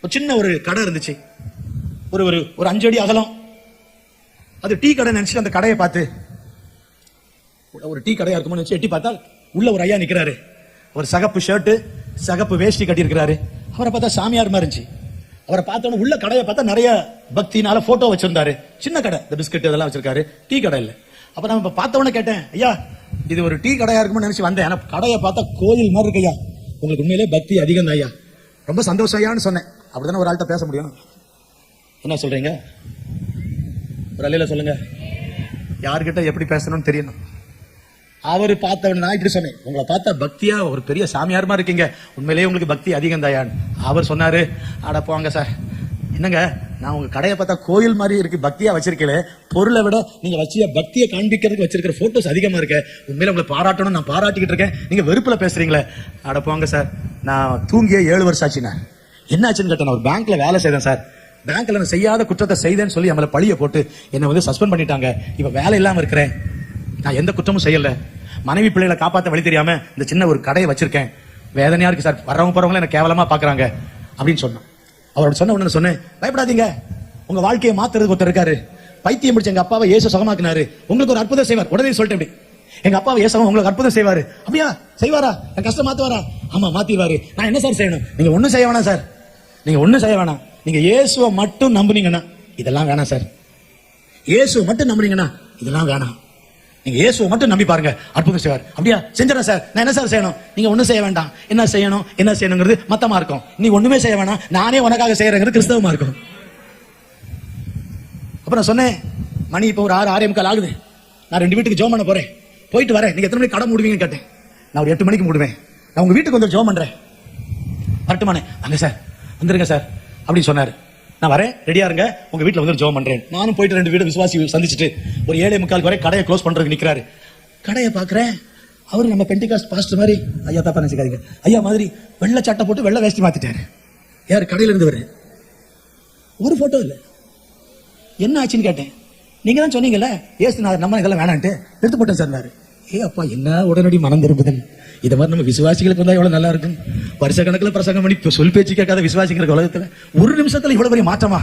ஒரு சின்ன ஒரு கடை இருந்துச்சு, ஒரு ஒரு ஒரு 5 அடி அகலம். அது டீ கடை நினைச்சு அந்த கடையை பார்த்து, ஒரு டீ கடையா இருக்கும்னு நினைச்சு எட்டி பார்த்தா உள்ள ஒரு ஐயா நிக்கிறாரு. ஒரு சகப்பு ஷர்ட், சகப்பு வேஷ்டி கட்டி இருக்கிறாரு. அவரை பார்த்தா சாமியார் மாதிரி இருந்துச்சு. அவரை பார்த்தோன்னு உள்ள கடையை பார்த்தா நிறைய பக்தினால போட்டோ வச்சிருந்தாரு. சின்ன கடை, இந்த பிஸ்கட் இதெல்லாம் வச்சிருக்காரு, டீ கடை இல்ல. அப்ப நம்ம பார்த்தவொடனே கேட்டேன், ஐயா இது ஒரு டீ கடையா இருக்கும்னு நினைச்சு வந்தேன். ஆனா கடையை பார்த்தா கோயில் மாதிரி இருக்கு ஐயா, உங்களுக்கு உண்மையிலே பக்தி அதிகம் தான் ஐயா, ரொம்ப சந்தோஷம் ஐயான்னு சொன்னேன். அப்படித்தானே ஒரு ஆள்கிட்ட பேச முடியும்? என்ன சொல்றீங்க? ஒரு அல்லையில சொல்லுங்க. யாருக்கிட்ட எப்படி பேசணும்னு தெரியணும். அவரு பார்த்தவன் நான் இப்படி சொன்னேன், உங்களை பார்த்தா பக்தியா ஒரு பெரிய சாமியார் மாதிரி இருக்கீங்க, உண்மையிலேயே உங்களுக்கு பக்தி அதிகம் தாயான்னு. அவர் சொன்னாரு, அட போங்க சார், என்னங்க நான் உங்க கடையை பார்த்தா கோயில் மாதிரி இருக்கு, பக்தியா வச்சிருக்கல, பொருளை விட நீங்க வச்சிய பக்தியை காண்பிக்கிறதுக்கு வச்சிருக்கிற போட்டோஸ் அதிகமா இருக்கு, உண்மையில உங்களை பாராட்டணும், நான் பாராட்டிக்கிட்டு இருக்கேன், நீங்க வெறுப்புல பேசுறீங்களே. அட போங்க சார், நான் தூங்கிய 7 வருஷம் ஆச்சுண்ணா. என்ன ஆச்சுன்னு கேட்டேன். ஒரு பேங்க்ல வேலை செய்தேன் சார், பேங்க்ல நான் செய்யாத குற்றத்தை செய்தேன்னு சொல்லி நம்மளை பழிய போட்டு என்னை வந்து சஸ்பெண்ட் பண்ணிட்டாங்க. இப்ப வேலை இல்லாம இருக்கிறேன், நான் எந்த குற்றமும் செய்யல, மனைவி பிள்ளைகளை காப்பாற்ற வழி தெரியாம இந்த சின்ன ஒரு கடையை வச்சிருக்கேன், வேதனையா இருக்கு சார், வரவங்க போறவங்க என்ன கேவலமா பாக்குறாங்க அப்படின்னு சொன்னேன். அவரோட சொன்ன உடனே சொன்னேன், பயப்படாதீங்க, உங்க வாழ்க்கையை மாத்துறதுக்கு ஒருத்தர் இருக்காரு, பைத்தியம் பிடிச்ச எங்க அப்பாவை இயேசு சுகமாக்குனாரு, உங்களுக்கு ஒரு அற்புதம் செய்வார். உடனே சொல்லிட்டேன், எங்க அப்பாவை இயேசு உங்களுக்கு அற்புதம் செய்வாரு. அப்படியா, செய்வாரா? என் கஷ்டம் மாத்துவாரா? ஆமா மாத்திடுவாரு. நான் என்ன சார் செய்யணும்? நீங்க ஒண்ணும் செய்ய வேணாம் சார், நீங்க ஒண்ணும் செய்ய வேணாம், நீங்க இயேசுவை மட்டும் நம்புனீங்கன்னா இதெல்லாம் வேணாம் சார், இயேசுவை மட்டும் நம்புனீங்கன்னா இதெல்லாம் வேணாம், நீங்க இயேசுவை மட்டும் நம்பி பாருங்க, அற்புதம் செய்வார். அப்படியா, செஞ்சிடறேன் சார். நான் என்ன சார் செய்யணும்? நீங்க ஒண்ணும் செய்ய வேண்டாம். என்ன செய்யணும் என்ன செய்யணுங்கிறது மத்தமா இருக்கும், நீ ஒண்ணுமே செய்ய வேணாம், நானே உனக்காக செய்யறேங்கிறது கிறிஸ்தவமா இருக்கும். அப்புறம் சொன்னேன், மணி இப்போ ஒரு 6:45 ஆகுது, நான் 2 வீட்டுக்கு ஜோம் பண்ண போறேன், போயிட்டு வரேன், நீங்க எத்தனை மணிக்கு கடை மூடுவீங்கன்னு கேட்டேன். நான் ஒரு 8 மணிக்கு மூடுவேன், நான் உங்க வீட்டுக்கு வந்து ஜோம் பண்றேன், வரட்டுமானே? அங்க சார் வந்துருங்க சார் அப்படின்னு சொன்னாரு. நான் வரேன், ரெடியா இருங்க, உங்க வீட்டுல வந்து ஜோம் பண்றேன். நானும் போயிட்டு 2 வீடு விசுவாசி சந்திச்சுட்டு ஒரு 7:45 வரை கடையை க்ளோஸ் பண்றதுக்கு நிக்கிறாரு. கடையை பாக்குறேன், அவரு நம்ம பெண்டிகாஸ்ட் பாஸ்டர் மாதிரி, ஐயா தப்பா நினைச்சுக்காதீங்க, ஐயா மாதிரி வெள்ளை சட்டை போட்டு வெள்ளை வேஷ்டி மாத்திட்டாரு. யாரு? கடையில இருந்து வரு. ஒரு போட்டோ இல்ல. என்ன ஆச்சுன்னு கேட்டேன். நீங்க தான் சொன்னீங்கல்ல ஏசு நம்ம இதெல்லாம் வேணான்ட்டு, எடுத்து போட்டேன் சார். ஏ அப்பா, என்ன உடனடி மனம் திரும்புதல். இதை மாதிரி நம்ம விசுவாசிகளுக்கு வந்தா எவ்வளவு நல்லா இருக்கும். வருஷ கணக்கில் பிரசங்கம் பண்ணி சொல் பேச்சு கேட்காத விசுவாசிகளுக்கு உலகத்துல ஒரு நிமிஷத்துல இவ்வளவு பெரிய மாற்றமா?